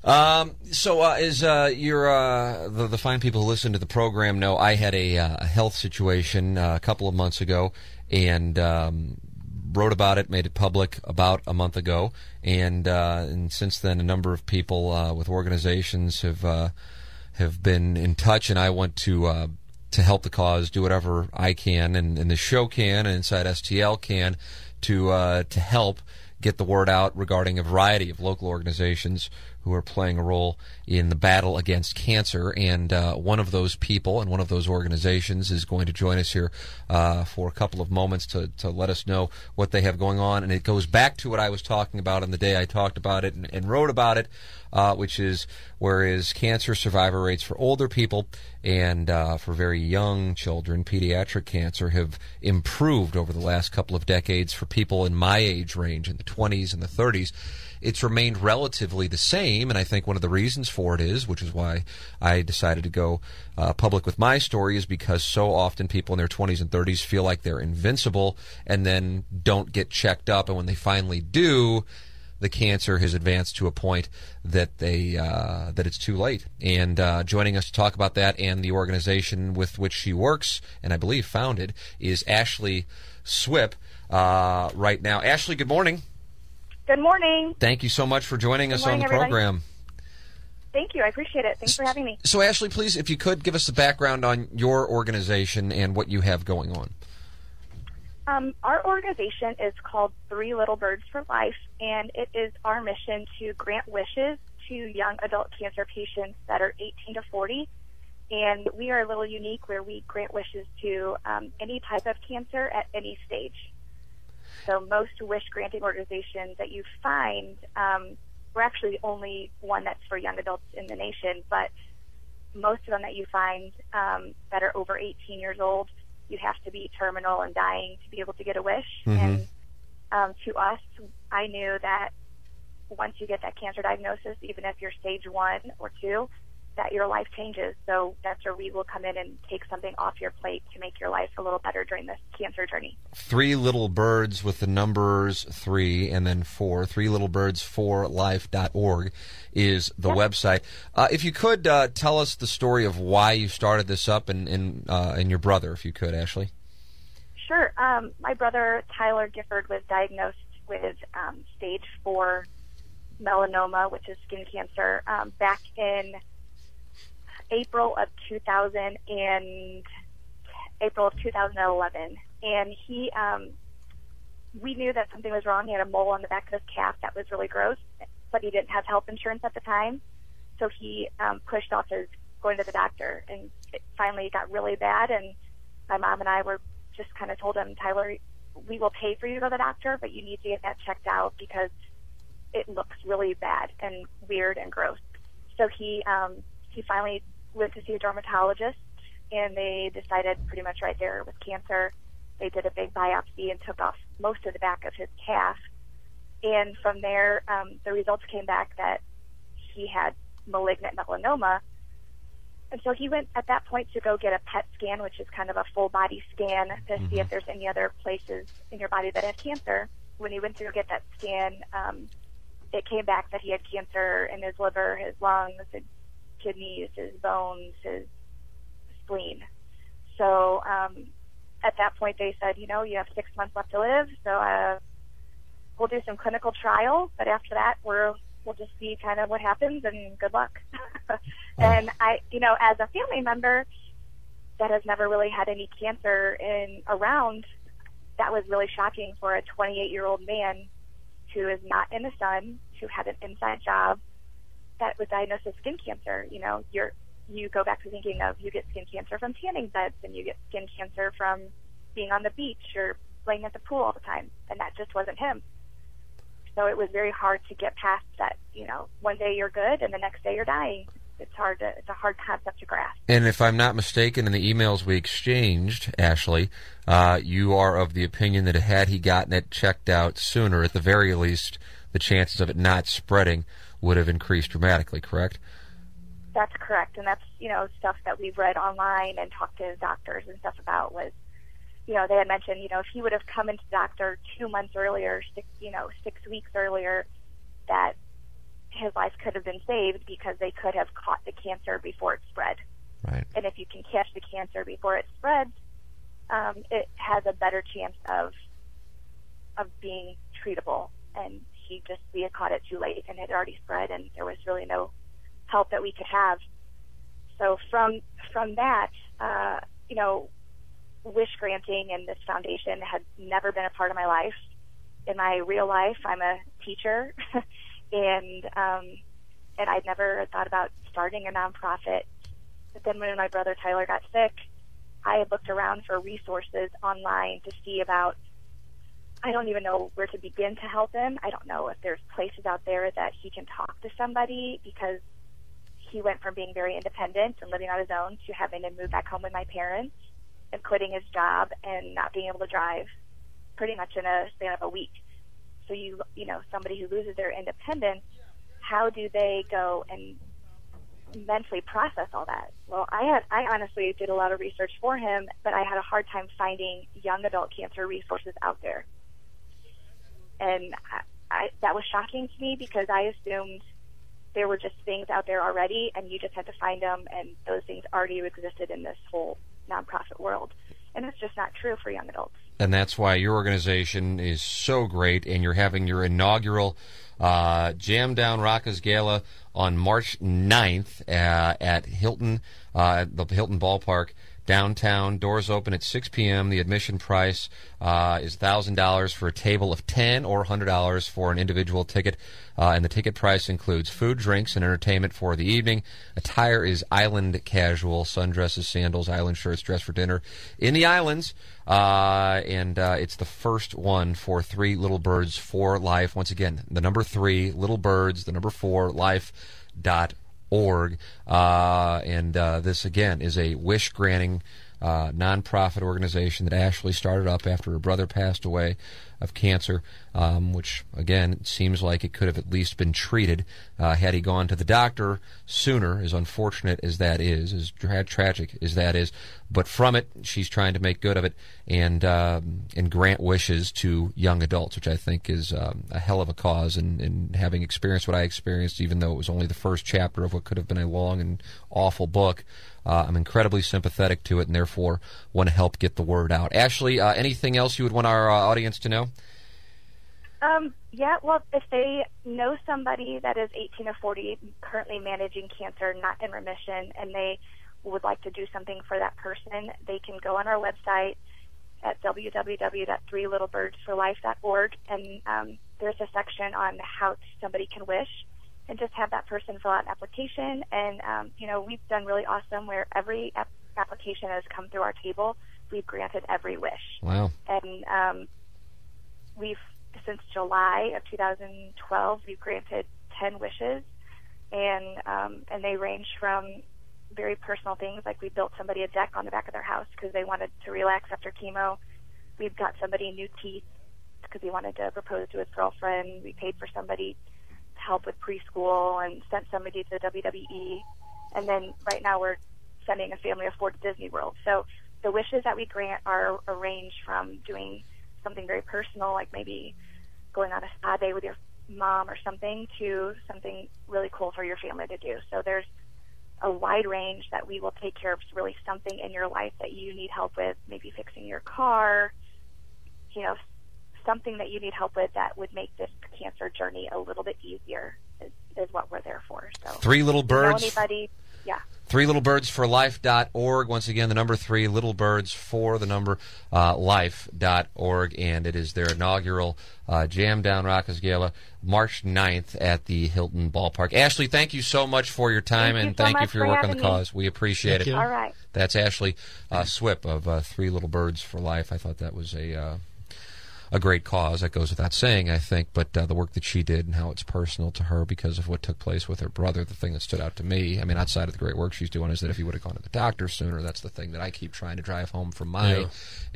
As the fine people who listen to the program know, I had a health situation a couple of months ago, and wrote about it, made it public about a month ago, and since then a number of people with organizations have been in touch, and I want to help the cause, do whatever I can, and the show can, and Inside STL can, to help get the word out regarding a variety of local organizations who are playing a role in the battle against cancer. And one of those people and one of those organizations is going to join us here for a couple of moments to let us know what they have going on. And it goes back to what I was talking about on the day I talked about it and wrote about it, which is whereas cancer survivor rates for older people and for very young children, pediatric cancer, have improved over the last couple of decades for people in my age range, in the 20s and the 30s. It's remained relatively the same, and I think one of the reasons for it is, which is why I decided to go public with my story, is because so often people in their 20s and 30s feel like they're invincible and then don't get checked up, and when they finally do, the cancer has advanced to a point that that it's too late. And joining us to talk about that and the organization with which she works, and I believe founded, is Ashley Swip right now. Ashley, good morning. Good morning. Thank you so much for joining us on the program. Thank you. I appreciate it. Thanks for having me. So, Ashley, please, if you could, give us the background on your organization and what you have going on. Our organization is called Three Little Birds for Life, and it is our mission to grant wishes to young adult cancer patients that are 18 to 40. And we are a little unique where we grant wishes to any type of cancer at any stage. So most wish-granting organizations that you find, we're actually the only one that's for young adults in the nation, but most of them that you find that are over 18 years old, you have to be terminal and dying to be able to get a wish. Mm-hmm. And to us, I knew that once you get that cancer diagnosis, even if you're stage 1 or 2, that your life changes. So that's where we will come in and take something off your plate to make your life a little better during this cancer journey. Three Little Birds with the numbers 3 and then 4. ThreeLittleBirds4Life.org is the website. If you could tell us the story of why you started this up and your brother, if you could, Ashley. Sure. My brother, Tyler Gifford, was diagnosed with stage 4 melanoma, which is skin cancer, back in April of 2011, and we knew that something was wrong. He had a mole on the back of his calf that was really gross, but he didn't have health insurance at the time, so he pushed off his going to the doctor, and it finally got really bad. And my mom and I were just kind of told him, Tyler, we will pay for you to go to the doctor, but you need to get that checked out because it looks really bad and weird and gross. So he finally went to see a dermatologist, and they decided pretty much right there with cancer. They did a big biopsy and took off most of the back of his calf. And from there, the results came back that he had malignant melanoma. And so he went at that point to go get a PET scan, which is kind of a full body scan to see if there's any other places in your body that have cancer. When he went to go get that scan, it came back that he had cancer in his liver, his lungs, his kidneys, his bones, his spleen. So at that point they said, you have 6 months left to live, so we'll do some clinical trials, but after that we'll just see kind of what happens, and good luck. And I, as a family member that has never really had any cancer around, that was really shocking for a 28-year-old man who is not in the sun, who had an inside job, that was diagnosed with skin cancer. You go back to thinking of you get skin cancer from tanning beds, and you get skin cancer from being on the beach or playing at the pool all the time, and that just wasn't him. So it was very hard to get past that. One day you're good, and the next day you're dying. It's a hard concept to grasp. And if I'm not mistaken, in the emails we exchanged, Ashley, you are of the opinion that had he gotten it checked out sooner, at the very least, the chances of it not spreading would have increased dramatically, correct? That's correct, and that's, stuff that we've read online and talked to doctors and stuff about was, they had mentioned, if he would have come into the doctor 2 months earlier, 6 weeks earlier, that his life could have been saved because they could have caught the cancer before it spread. Right. And if you can catch the cancer before it spreads, it has a better chance of being treatable. And we had caught it too late, and it had already spread, and there was really no help that we could have. So from that, wish granting and this foundation had never been a part of my life. In my real life, I'm a teacher, and I'd never thought about starting a nonprofit. But then when my brother Tyler got sick, I had looked around for resources online to see about, I don't even know where to begin to help him. I don't know if there's places out there that he can talk to somebody, because he went from being very independent and living on his own to having to move back home with my parents and quitting his job and not being able to drive pretty much in a span of a week. So somebody who loses their independence, how do they go and mentally process all that? Well, I honestly did a lot of research for him, but I had a hard time finding young adult cancer resources out there. And that was shocking to me, because I assumed there were just things out there already, and you just had to find them, and those things already existed in this whole nonprofit world. And it's just not true for young adults. And that's why your organization is so great, and you're having your inaugural Jamdown Rockers Gala on March 9th at Hilton, the Hilton Ballpark, downtown. Doors open at 6 p.m. The admission price is $1,000 for a table of 10 or $100 for an individual ticket. And the ticket price includes food, drinks, and entertainment for the evening. Attire is island casual, sundresses, sandals, island shirts, dress for dinner in the islands. And it's the first one for 3 Little Birds for Life. Once again, the number 3, Little Birds, the number 4, life.org. And this, again, is a wish-granting nonprofit organization that Ashley started up after her brother passed away of cancer, which, again, it seems like it could have at least been treated had he gone to the doctor sooner, as unfortunate as that is, as tragic as that is. But from it, she's trying to make good of it and grant wishes to young adults, which I think is a hell of a cause. And having experienced what I experienced, even though it was only the first chapter of what could have been a long and awful book, I'm incredibly sympathetic to it, and therefore want to help get the word out. Ashley, anything else you would want our audience to know? Yeah, well, if they know somebody that is 18 to 40, currently managing cancer, not in remission, and they would like to do something for that person, they can go on our website at www.3littlebirdsforlife.org, and there's a section on how somebody can wish, and just have that person fill out an application. And, we've done really awesome where every application has come through our table. We've granted every wish. Wow. And since July of 2012, we've granted 10 wishes, and they range from very personal things, like we built somebody a deck on the back of their house because they wanted to relax after chemo. We've got somebody new teeth because he wanted to propose to his girlfriend. We paid for somebody to help with preschool and sent somebody to the WWE. And then right now we're sending a family of 4 to Disney World. So the wishes that we grant are arranged from doing something very personal, like maybe going on a spa day with your mom or something, to something really cool for your family to do. So there's a wide range that we will take care of, really something in your life that you need help with, maybe fixing your car, something that you need help with that would make this cancer journey a little bit easier is what we're there for. So 3 Little Birds. If you know anybody, yeah. 3littlebirdsforlife.org. Once again, the number 3, Little Birds for the number life.org. And it is their inaugural Jamdown Rockers Gala, March 9th at the Hilton Ballpark. Ashley, thank you so much for your time, and thank you for your work on the cause. We appreciate it. All right. That's Ashley Swip of 3 Little Birds for Life. I thought that was a great cause. That goes without saying, I think, but the work that she did and how it's personal to her because of what took place with her brother, the thing that stood out to me, I mean, outside of the great work she's doing, is that if he would have gone to the doctor sooner, that's the thing that I keep trying to drive home from my experience.